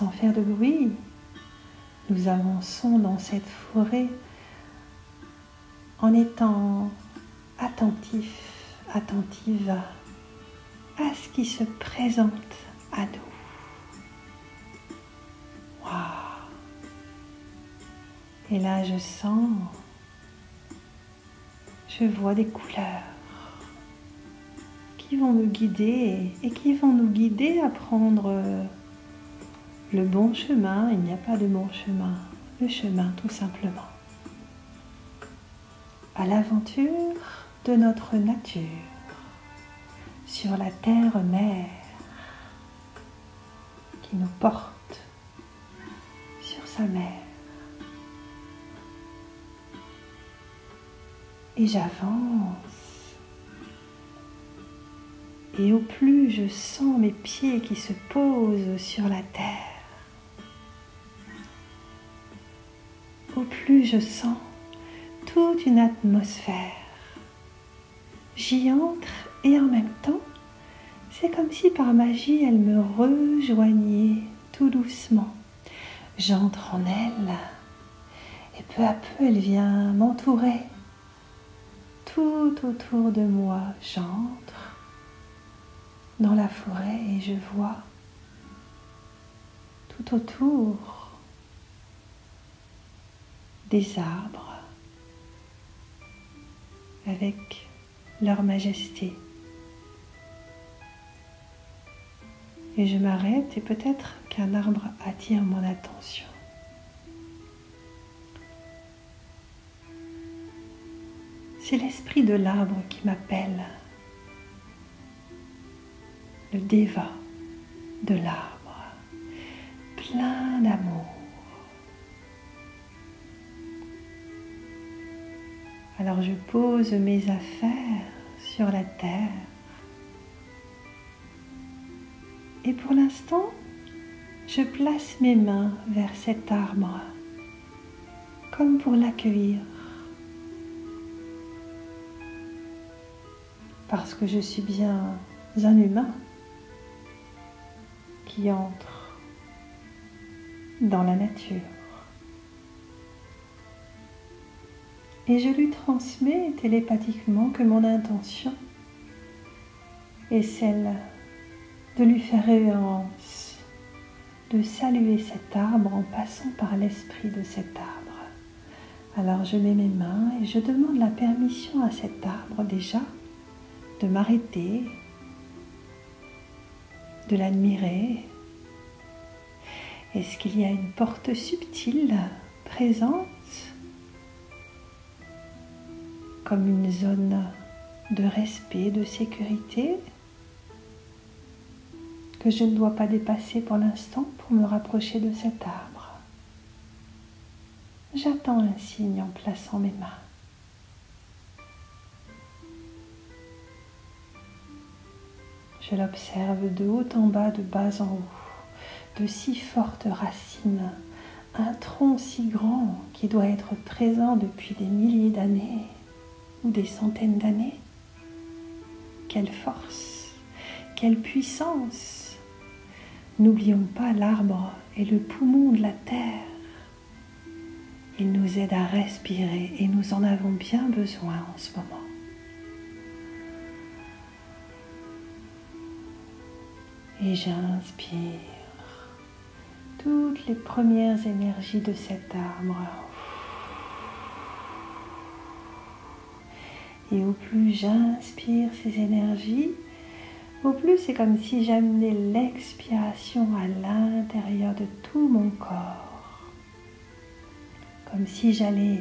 sans faire de bruit, nous avançons dans cette forêt en étant attentifs, attentives à ce qui se présente à nous. Waouh! Et là, je sens, je vois des couleurs qui vont me guider et qui vont nous guider à prendre le bon chemin. Il n'y a pas de bon chemin, le chemin tout simplement. À l'aventure de notre nature, sur la terre-mère qui nous porte sur sa mer. Et j'avance. Et au plus je sens mes pieds qui se posent sur la terre, au plus je sens toute une atmosphère. J'y entre et en même temps, c'est comme si par magie elle me rejoignait tout doucement. J'entre en elle et peu à peu elle vient m'entourer. Tout autour de moi, j'entre dans la forêt et je vois tout autour des arbres avec leur majesté. Et je m'arrête et peut-être qu'un arbre attire mon attention. C'est l'esprit de l'arbre qui m'appelle. Le déva de l'arbre, plein d'amour. Alors je pose mes affaires sur la terre. Et pour l'instant, je place mes mains vers cet arbre, comme pour l'accueillir. Parce que je suis bien un humain qui entre dans la nature. Et je lui transmets télépathiquement que mon intention est celle de lui faire révérence, de saluer cet arbre en passant par l'esprit de cet arbre. Alors je mets mes mains et je demande la permission à cet arbre déjà de m'arrêter, de l'admirer. Est-ce qu'il y a une porte subtile présente, comme une zone de respect, de sécurité, que je ne dois pas dépasser pour l'instant pour me rapprocher de cet arbre? J'attends un signe en plaçant mes mains. Je l'observe de haut en bas, de bas en haut, de si fortes racines, un tronc si grand qui doit être présent depuis des milliers d'années ou des centaines d'années. Quelle force, quelle puissance! N'oublions pas, l'arbre est le poumon de la terre. Il nous aide à respirer et nous en avons bien besoin en ce moment. Et j'inspire toutes les premières énergies de cet arbre. Et au plus j'inspire ces énergies, au plus c'est comme si j'amenais l'expiration à l'intérieur de tout mon corps. Comme si j'allais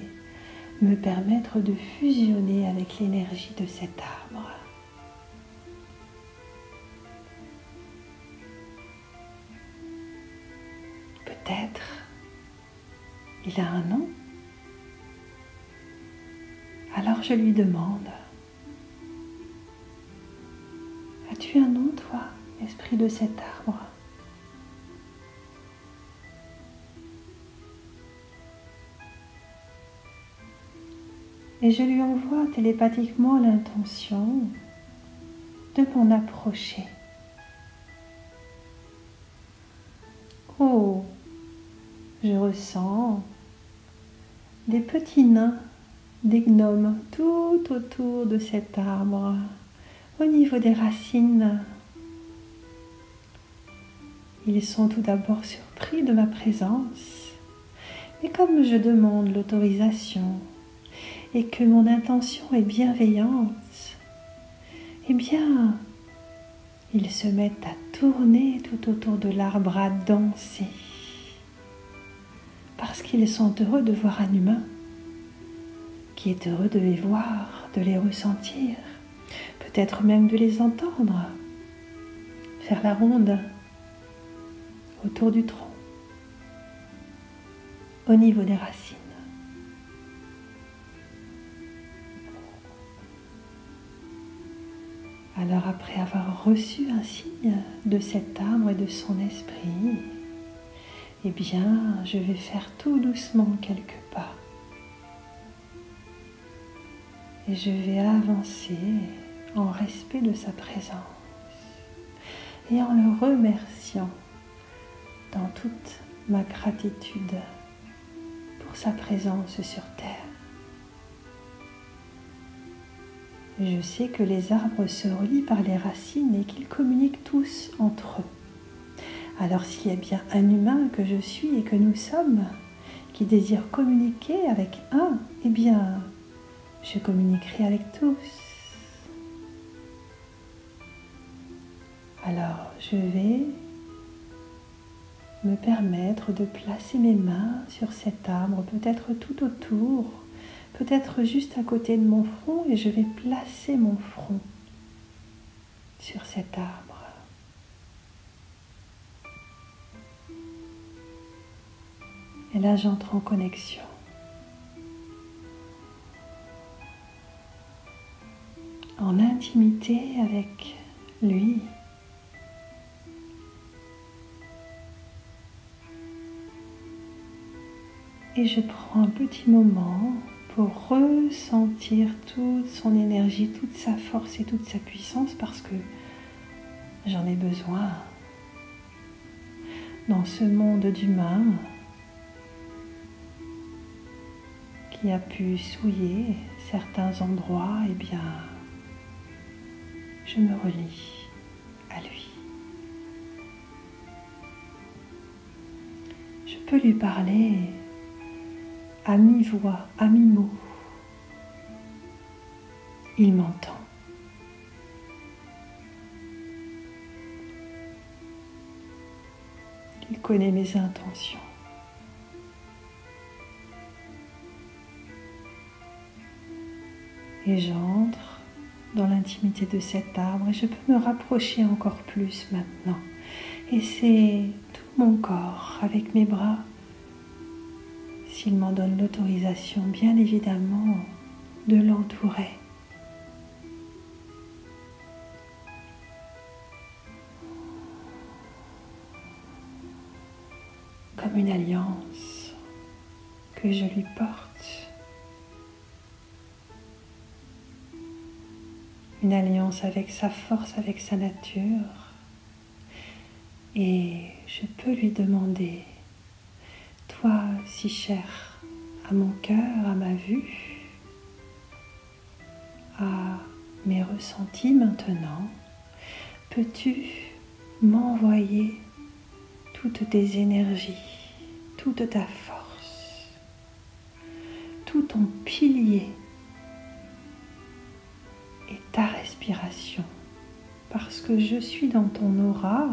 me permettre de fusionner avec l'énergie de cet arbre. Peut-être il a un nom. Alors je lui demande: as-tu un nom, toi, esprit de cet arbre? Et je lui envoie télépathiquement l'intention de m'en approcher. Oh, je ressens des petits nains, des gnomes tout autour de cet arbre, au niveau des racines. Ils sont tout d'abord surpris de ma présence, mais comme je demande l'autorisation et que mon intention est bienveillante, eh bien, ils se mettent à tourner tout autour de l'arbre, à danser, parce qu'ils sont heureux de voir un humain qui est heureux de les voir, de les ressentir, peut-être même de les entendre, faire la ronde autour du tronc, au niveau des racines. Alors après avoir reçu un signe de cet arbre et de son esprit, eh bien, je vais faire tout doucement quelques pas. Et je vais avancer en respect de sa présence et en le remerciant dans toute ma gratitude pour sa présence sur terre. Je sais que les arbres se relient par les racines et qu'ils communiquent tous entre eux. Alors s'il y a bien un humain que je suis et que nous sommes qui désire communiquer avec un, eh bien, je communiquerai avec tous. Alors, je vais me permettre de placer mes mains sur cet arbre, peut-être tout autour, peut-être juste à côté de mon front, et je vais placer mon front sur cet arbre. Et là, j'entre en connexion. En intimité avec lui. Et je prends un petit moment pour ressentir toute son énergie, toute sa force et toute sa puissance, parce que j'en ai besoin. Dans ce monde d'humains qui a pu souiller certains endroits, eh bien, je me relie à lui. Je peux lui parler à mi-voix, à mi-mot. Il m'entend. Il connaît mes intentions. Et j'entre dans l'intimité de cet arbre et je peux me rapprocher encore plus maintenant. Et c'est tout mon corps avec mes bras, s'il m'en donne l'autorisation, bien évidemment, de l'entourer. Comme une alliance que je lui porte. Une alliance avec sa force, avec sa nature. Et je peux lui demander, toi si cher à mon cœur, à ma vue, à mes ressentis maintenant, peux-tu m'envoyer toutes tes énergies, toute ta force, tout ton pilier et ta respiration, parce que je suis dans ton aura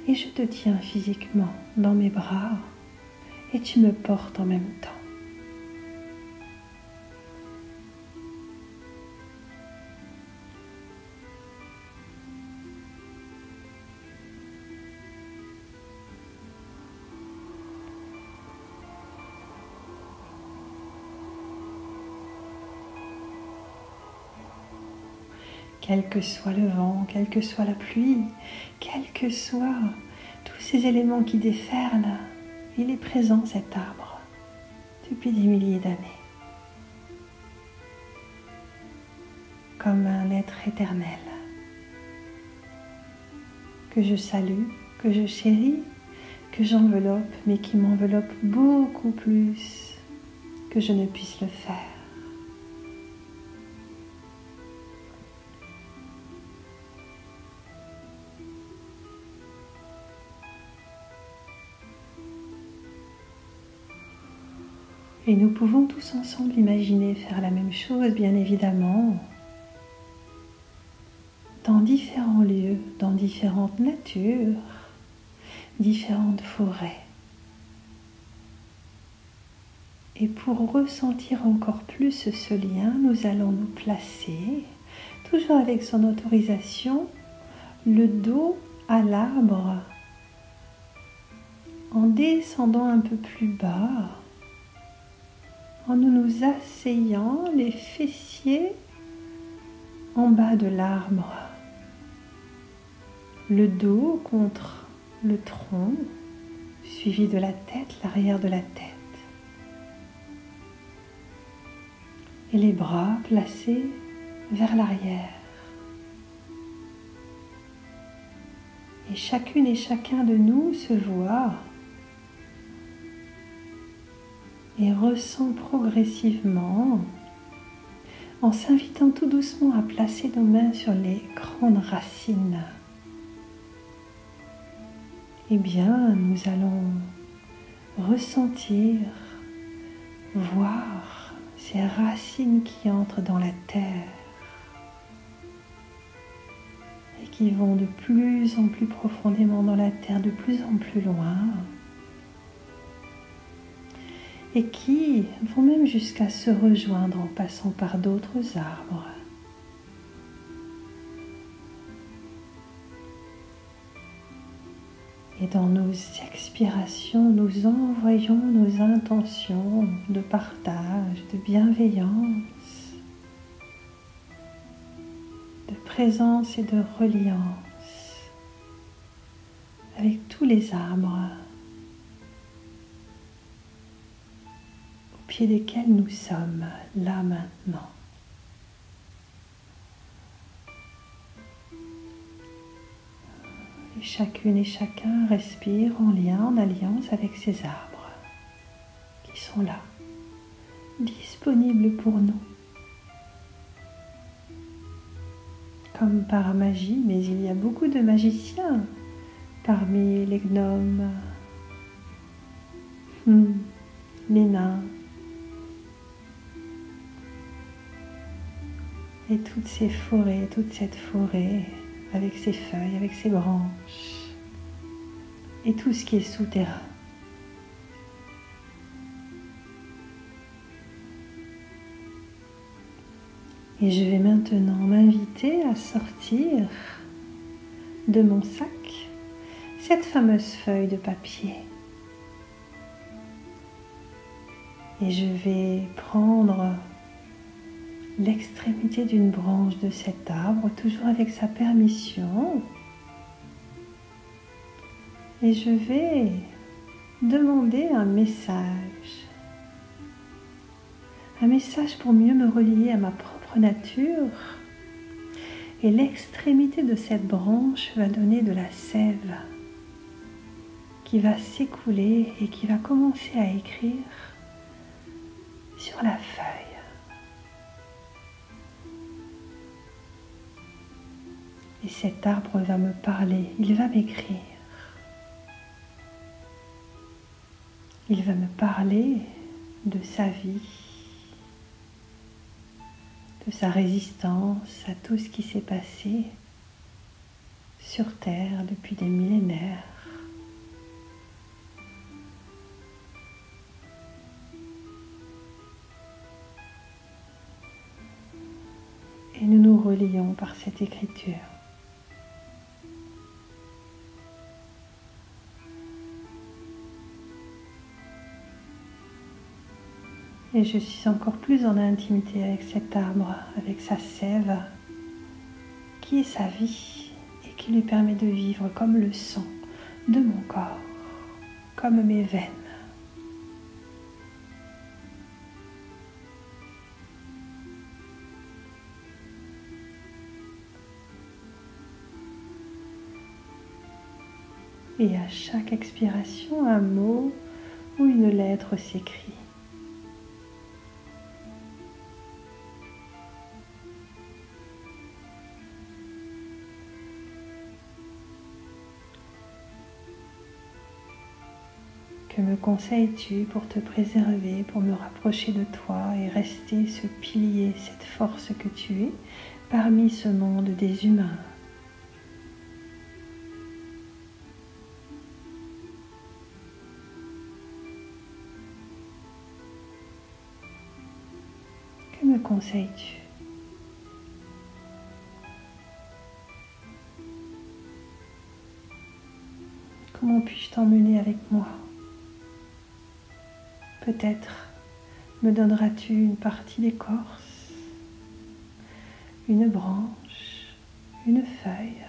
et je te tiens physiquement dans mes bras et tu me portes en même temps. Quel que soit le vent, quelle que soit la pluie, quels que soient tous ces éléments qui déferlent, il est présent cet arbre depuis des milliers d'années. Comme un être éternel que je salue, que je chéris, que j'enveloppe, mais qui m'enveloppe beaucoup plus que je ne puisse le faire. Et nous pouvons tous ensemble imaginer faire la même chose, bien évidemment, dans différents lieux, dans différentes natures, différentes forêts. Et pour ressentir encore plus ce lien, nous allons nous placer, toujours avec son autorisation, le dos à l'arbre, en descendant un peu plus bas, en nous asseyant les fessiers en bas de l'arbre, le dos contre le tronc, suivi de la tête, l'arrière de la tête. Et les bras placés vers l'arrière. Et chacune et chacun de nous se voit et ressent progressivement, en s'invitant tout doucement à placer nos mains sur les grandes racines. Eh bien, nous allons ressentir, voir ces racines qui entrent dans la terre et qui vont de plus en plus profondément dans la terre, de plus en plus loin, et qui vont même jusqu'à se rejoindre en passant par d'autres arbres. Et dans nos expirations, nous envoyons nos intentions de partage, de bienveillance, de présence et de reliance avec tous les arbres au pied desquels nous sommes là maintenant. Et chacune et chacun respire en lien, en alliance avec ces arbres qui sont là, disponibles pour nous. Comme par magie, mais il y a beaucoup de magiciens parmi les gnomes, les nains et toutes ces forêts, toute cette forêt avec ses feuilles, avec ses branches et tout ce qui est souterrain. Et je vais maintenant m'inviter à sortir de mon sac cette fameuse feuille de papier. Et je vais prendre l'extrémité d'une branche de cet arbre, toujours avec sa permission. Et je vais demander un message. Un message pour mieux me relier à ma propre nature. Et l'extrémité de cette branche va donner de la sève qui va s'écouler et qui va commencer à écrire sur la feuille. Et cet arbre va me parler, il va m'écrire. Il va me parler de sa vie, de sa résistance à tout ce qui s'est passé sur Terre depuis des millénaires. Et nous nous relions par cette écriture. Et je suis encore plus en intimité avec cet arbre, avec sa sève, qui est sa vie et qui lui permet de vivre comme le sang de mon corps, comme mes veines. Et à chaque expiration, un mot ou une lettre s'écrit. Que me conseilles-tu pour te préserver, pour me rapprocher de toi et rester ce pilier, cette force que tu es parmi ce monde des humains? Que me conseilles-tu? Comment puis-je t'emmener avec moi? Peut-être me donneras-tu une partie d'écorce, une branche, une feuille,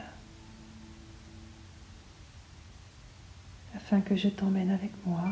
afin que je t'emmène avec moi.